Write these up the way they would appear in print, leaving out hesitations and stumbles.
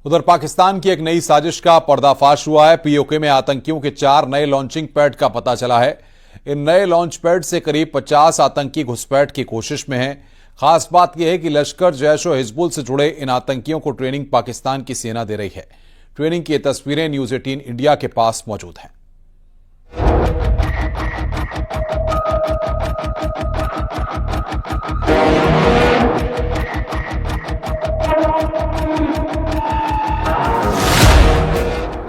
उधर पाकिस्तान की एक नई साजिश का पर्दाफाश हुआ है। पीओके में आतंकियों के 4 नए लॉन्चिंग पैड का पता चला है। इन नए लॉन्च पैड से करीब 50 आतंकी घुसपैठ की कोशिश में हैं। खास बात यह है कि लश्कर, जैश और हिजबुल से जुड़े इन आतंकियों को ट्रेनिंग पाकिस्तान की सेना दे रही है। ट्रेनिंग की ये तस्वीरें न्यूज 18 इंडिया के पास मौजूद हैं।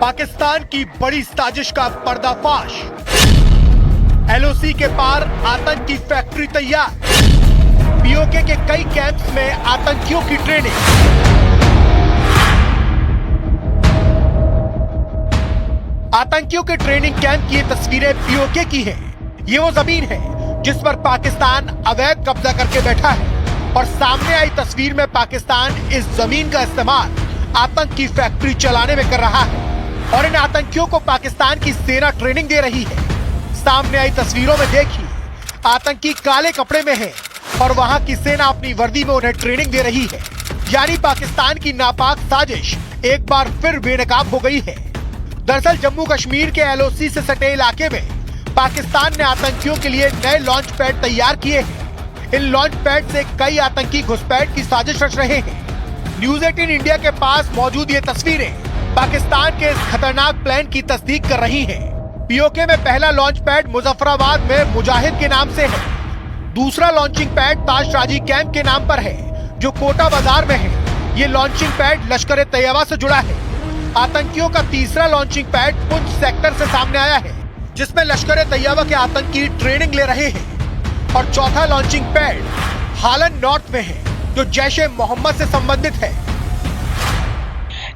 पाकिस्तान की बड़ी साजिश का पर्दाफाश। एलओसी के पार आतंकी फैक्ट्री तैयार। पीओके के कई कैंप्स में आतंकियों की ट्रेनिंग। आतंकियों के ट्रेनिंग कैंप की ये तस्वीरें पीओके की हैं। ये वो जमीन है जिस पर पाकिस्तान अवैध कब्जा करके बैठा है और सामने आई तस्वीर में पाकिस्तान इस जमीन का इस्तेमाल आतंकी फैक्ट्री चलाने में कर रहा है और इन आतंकियों को पाकिस्तान की सेना ट्रेनिंग दे रही है। सामने आई तस्वीरों में देखिए, आतंकी काले कपड़े में है और वहां की सेना अपनी वर्दी में उन्हें ट्रेनिंग दे रही है। यानी पाकिस्तान की नापाक साजिश एक बार फिर बेनकाब हो गई है। दरअसल जम्मू कश्मीर के एलओसी से सटे इलाके में पाकिस्तान ने आतंकियों के लिए नए लॉन्च पैड तैयार किए हैं। इन लॉन्च पैड से कई आतंकी घुसपैठ की साजिश रच रहे हैं। न्यूज 18 इंडिया के पास मौजूद ये तस्वीरें पाकिस्तान के इस खतरनाक प्लान की तस्दीक कर रही हैं। पीओके में पहला लॉन्च पैड मुजफ्फराबाद में मुजाहिद के नाम से है। दूसरा लॉन्चिंग पैड ताशराजी कैंप के नाम पर है जो कोटा बाजार में है। ये लॉन्चिंग पैड लश्कर तैयबा से जुड़ा है। आतंकियों का तीसरा लॉन्चिंग पैड पुंछ सेक्टर से सामने आया है जिसमें लश्कर तैयबा के आतंकी ट्रेनिंग ले रहे हैं। और चौथा लॉन्चिंग पैड हालन नॉर्थ में है जो जैश ए मोहम्मद से संबंधित है।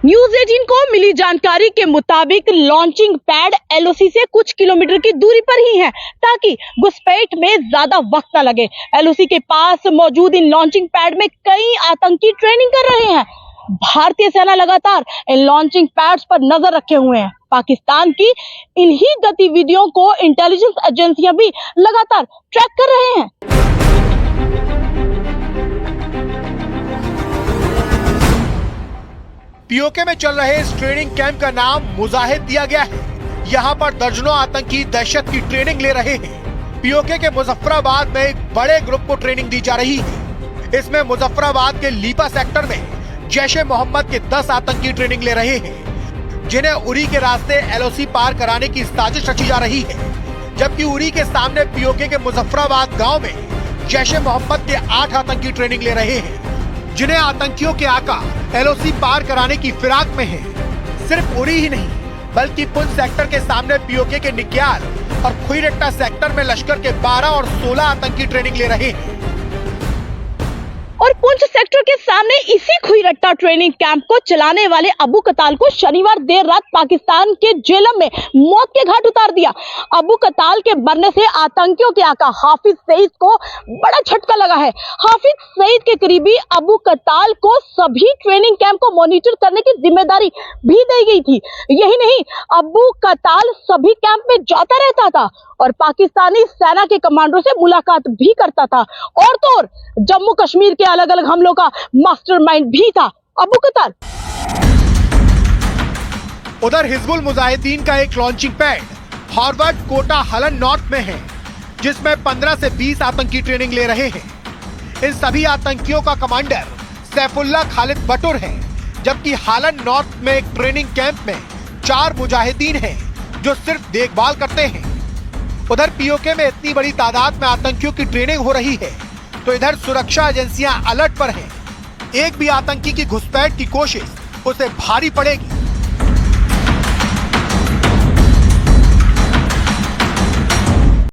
न्यूज 18 को मिली जानकारी के मुताबिक लॉन्चिंग पैड एलओसी से कुछ किलोमीटर की दूरी पर ही है ताकि घुसपैठ में ज्यादा वक्त न लगे। एलओसी के पास मौजूद इन लॉन्चिंग पैड में कई आतंकी ट्रेनिंग कर रहे हैं। भारतीय सेना लगातार इन लॉन्चिंग पैड्स पर नजर रखे हुए हैं। पाकिस्तान की इन्हीं गतिविधियों को इंटेलिजेंस एजेंसियां भी लगातार ट्रैक कर रहे हैं। पीओके में चल रहे इस ट्रेनिंग कैंप का नाम मुजाहिद दिया गया है। यहाँ पर दर्जनों आतंकी दहशत की ट्रेनिंग ले रहे हैं। पीओके के मुजफ्फराबाद में एक बड़े ग्रुप को ट्रेनिंग दी जा रही है। इसमें मुजफ्फराबाद के लीपा सेक्टर में जैश ए मोहम्मद के 10 आतंकी ट्रेनिंग ले रहे हैं जिन्हें उरी के रास्ते एलओसी पार कराने की साजिश रची जा रही है। जबकि उरी के सामने पीओके के मुजफ्फराबाद गाँव में जैश ए मोहम्मद के 8 आतंकी ट्रेनिंग ले रहे हैं जिन्हें आतंकियों के आका एलओसी पार कराने की फिराक में है। सिर्फ उरी ही नहीं बल्कि पुंछ सेक्टर के सामने पीओके के निक्याल और खुईरट्टा सेक्टर में लश्कर के 12 और 16 आतंकी ट्रेनिंग ले रहे हैं। और पुंछ सेक्टर के सामने इसी खुईरट्टा ट्रेनिंग कैंप को चलाने वाले अबू कताल को शनिवार देर रात पाकिस्तान के जेलम में मौत के घाट उतार दिया। अबू कताल के मरने से आतंकियों के आका हाफिज सईद को बड़ा झटका लगा है। हाफिज सईद के करीबी अबू कताल को सभी ट्रेनिंग कैंप को मॉनिटर करने की जिम्मेदारी भी दी गई थी। यही नहीं, अबू कताल सभी कैंप में जाता रहता था और पाकिस्तानी सेना के कमांडरों से मुलाकात भी करता था। और तो और जम्मू कश्मीर के अलग अलग हमलों का मास्टरमाइंड भी था अबू कताल। उधर हिजबुल मुजाहिदीन का एक लॉन्चिंग पैड फॉरवर्ड कोटा हलन नॉर्थ में है जिसमें 15 से 20 आतंकी ट्रेनिंग ले रहे हैं। इन सभी आतंकियों का कमांडर सैफुल्लाह खालिद बटुर है। जबकि हालन नॉर्थ में एक ट्रेनिंग कैंप में 4 मुजाहिदीन हैं जो सिर्फ देखभाल करते हैं। उधर पीओके में इतनी बड़ी तादाद में आतंकियों की ट्रेनिंग हो रही है तो इधर सुरक्षा एजेंसियां अलर्ट पर हैं। एक भी आतंकी की घुसपैठ की कोशिश उसे भारी पड़ेगी।